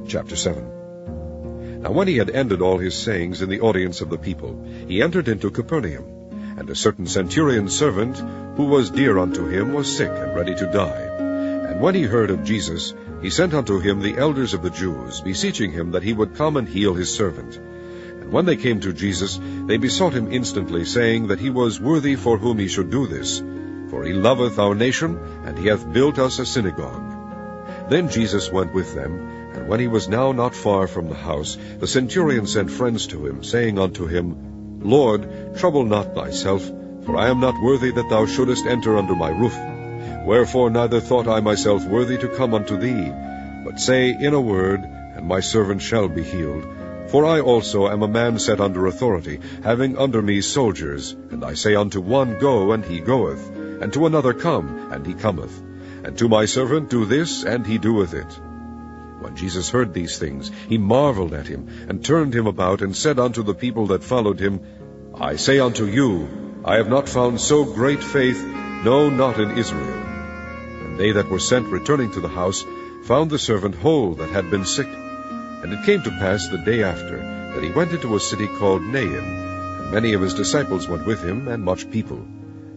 Chapter 7. Now when he had ended all his sayings in the audience of the people, he entered into Capernaum. And a certain centurion's servant, who was dear unto him, was sick and ready to die. And when he heard of Jesus, he sent unto him the elders of the Jews, beseeching him that he would come and heal his servant. And when they came to Jesus, they besought him instantly, saying that he was worthy for whom he should do this. For he loveth our nation, and he hath built us a synagogue. Then Jesus went with them, and when he was now not far from the house, the centurion sent friends to him, saying unto him, Lord, trouble not thyself, for I am not worthy that thou shouldest enter under my roof. Wherefore neither thought I myself worthy to come unto thee, but say in a word, and my servant shall be healed. For I also am a man set under authority, having under me soldiers, and I say unto one, Go, and he goeth, and to another, Come, and he cometh, and to my servant, Do this, and he doeth it. When Jesus heard these things, he marveled at him, and turned him about, and said unto the people that followed him, I say unto you, I have not found so great faith, no, not in Israel. And they that were sent returning to the house found the servant whole that had been sick. And it came to pass the day after, that he went into a city called Nain, and many of his disciples went with him, and much people.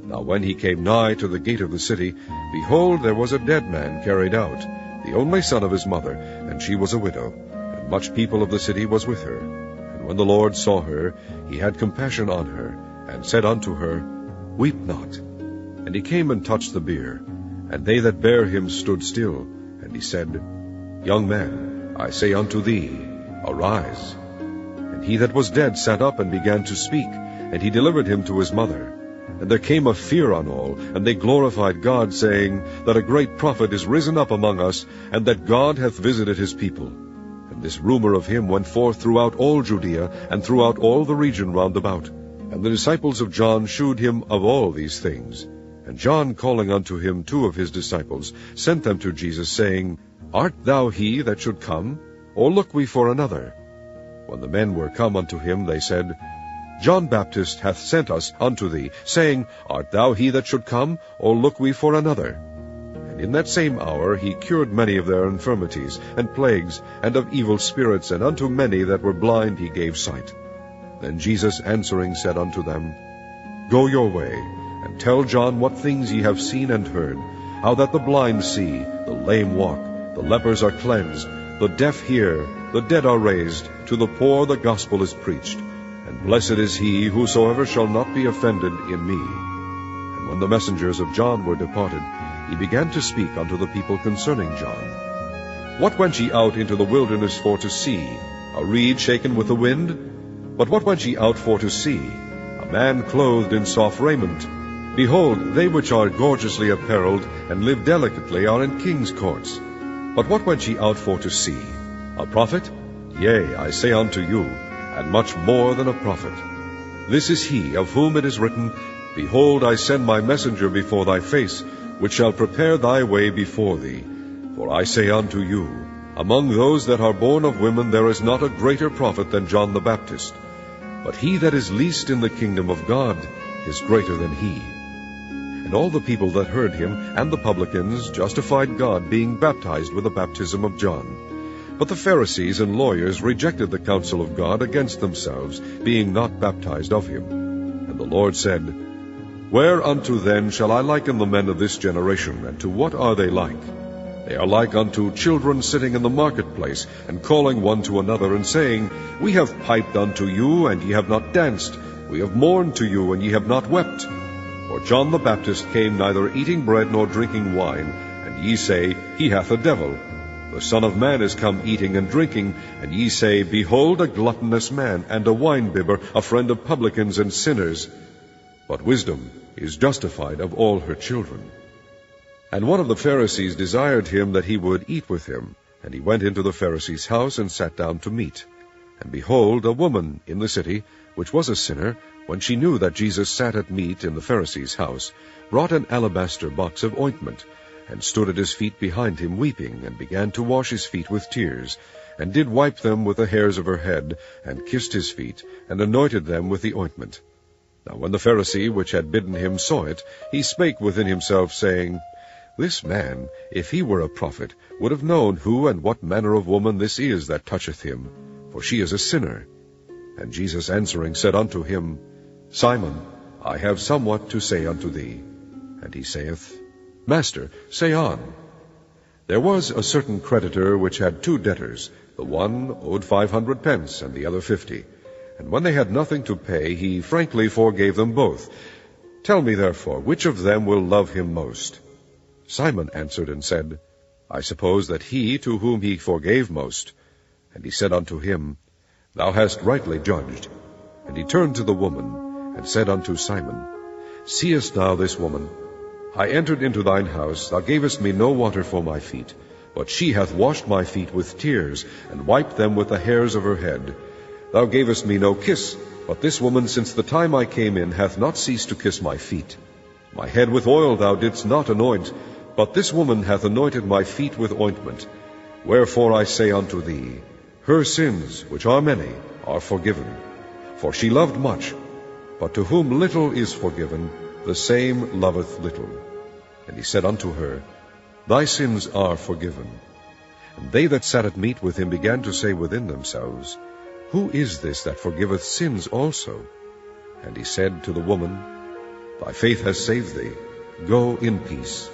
Now when he came nigh to the gate of the city, behold, there was a dead man carried out, the only son of his mother, and she was a widow, and much people of the city was with her. And when the Lord saw her, he had compassion on her, and said unto her, Weep not. And he came and touched the bier, and they that bare him stood still. And he said, Young man, I say unto thee, arise. And he that was dead sat up and began to speak, and he delivered him to his mother. And there came a fear on all, and they glorified God, saying, that a great prophet is risen up among us, and that God hath visited his people. And this rumor of him went forth throughout all Judea, and throughout all the region round about. And the disciples of John shewed him of all these things. And John, calling unto him 2 of his disciples, sent them to Jesus, saying, Art thou he that should come, or look we for another? When the men were come unto him, they said, John Baptist hath sent us unto thee, saying, Art thou he that should come, or look we for another? And in that same hour he cured many of their infirmities, and plagues, and of evil spirits, and unto many that were blind he gave sight. Then Jesus answering said unto them, Go your way, and tell John what things ye have seen and heard, how that the blind see, the lame walk, the lepers are cleansed, the deaf hear, the dead are raised, to the poor the gospel is preached. And blessed is he whosoever shall not be offended in me. And when the messengers of John were departed, he began to speak unto the people concerning John. What went ye out into the wilderness for to see? A reed shaken with the wind? But what went ye out for to see? A man clothed in soft raiment? Behold, they which are gorgeously apparelled, and live delicately, are in king's courts. But what went ye out for to see? A prophet? Yea, I say unto you, and much more than a prophet. This is he of whom it is written, Behold, I send my messenger before thy face, which shall prepare thy way before thee. For I say unto you, among those that are born of women there is not a greater prophet than John the Baptist. But he that is least in the kingdom of God is greater than he. And all the people that heard him, and the publicans, justified God, being baptized with the baptism of John. But the Pharisees and lawyers rejected the counsel of God against themselves, being not baptized of him. And the Lord said, Whereunto then shall I liken the men of this generation, and to what are they like? They are like unto children sitting in the marketplace, and calling one to another, and saying, We have piped unto you, and ye have not danced. We have mourned to you, and ye have not wept. For John the Baptist came neither eating bread nor drinking wine, and ye say, He hath a devil. The Son of Man is come eating and drinking, and ye say, Behold, a gluttonous man, and a winebibber, a friend of publicans and sinners. But wisdom is justified of all her children. And one of the Pharisees desired him that he would eat with him. And he went into the Pharisee's house, and sat down to meat. And behold, a woman in the city, which was a sinner, when she knew that Jesus sat at meat in the Pharisee's house, brought an alabaster box of ointment, and stood at his feet behind him weeping, and began to wash his feet with tears, and did wipe them with the hairs of her head, and kissed his feet, and anointed them with the ointment. Now when the Pharisee which had bidden him saw it, he spake within himself, saying, This man, if he were a prophet, would have known who and what manner of woman this is that toucheth him, for she is a sinner. And Jesus answering said unto him, Simon, I have somewhat to say unto thee. And he saith, Master, say on. There was a certain creditor which had 2 debtors. The one owed 500 pence, and the other 50. And when they had nothing to pay, he frankly forgave them both. Tell me therefore, which of them will love him most? Simon answered and said, I suppose that he to whom he forgave most. And he said unto him, Thou hast rightly judged. And he turned to the woman, and said unto Simon, Seest thou this woman? I entered into thine house, thou gavest me no water for my feet, but she hath washed my feet with tears, and wiped them with the hairs of her head. Thou gavest me no kiss, but this woman since the time I came in hath not ceased to kiss my feet. My head with oil thou didst not anoint, but this woman hath anointed my feet with ointment. Wherefore I say unto thee, her sins, which are many, are forgiven. For she loved much, but to whom little is forgiven, the same loveth little. And he said unto her, Thy sins are forgiven. And they that sat at meat with him began to say within themselves, Who is this that forgiveth sins also? And he said to the woman, Thy faith hath saved thee. Go in peace.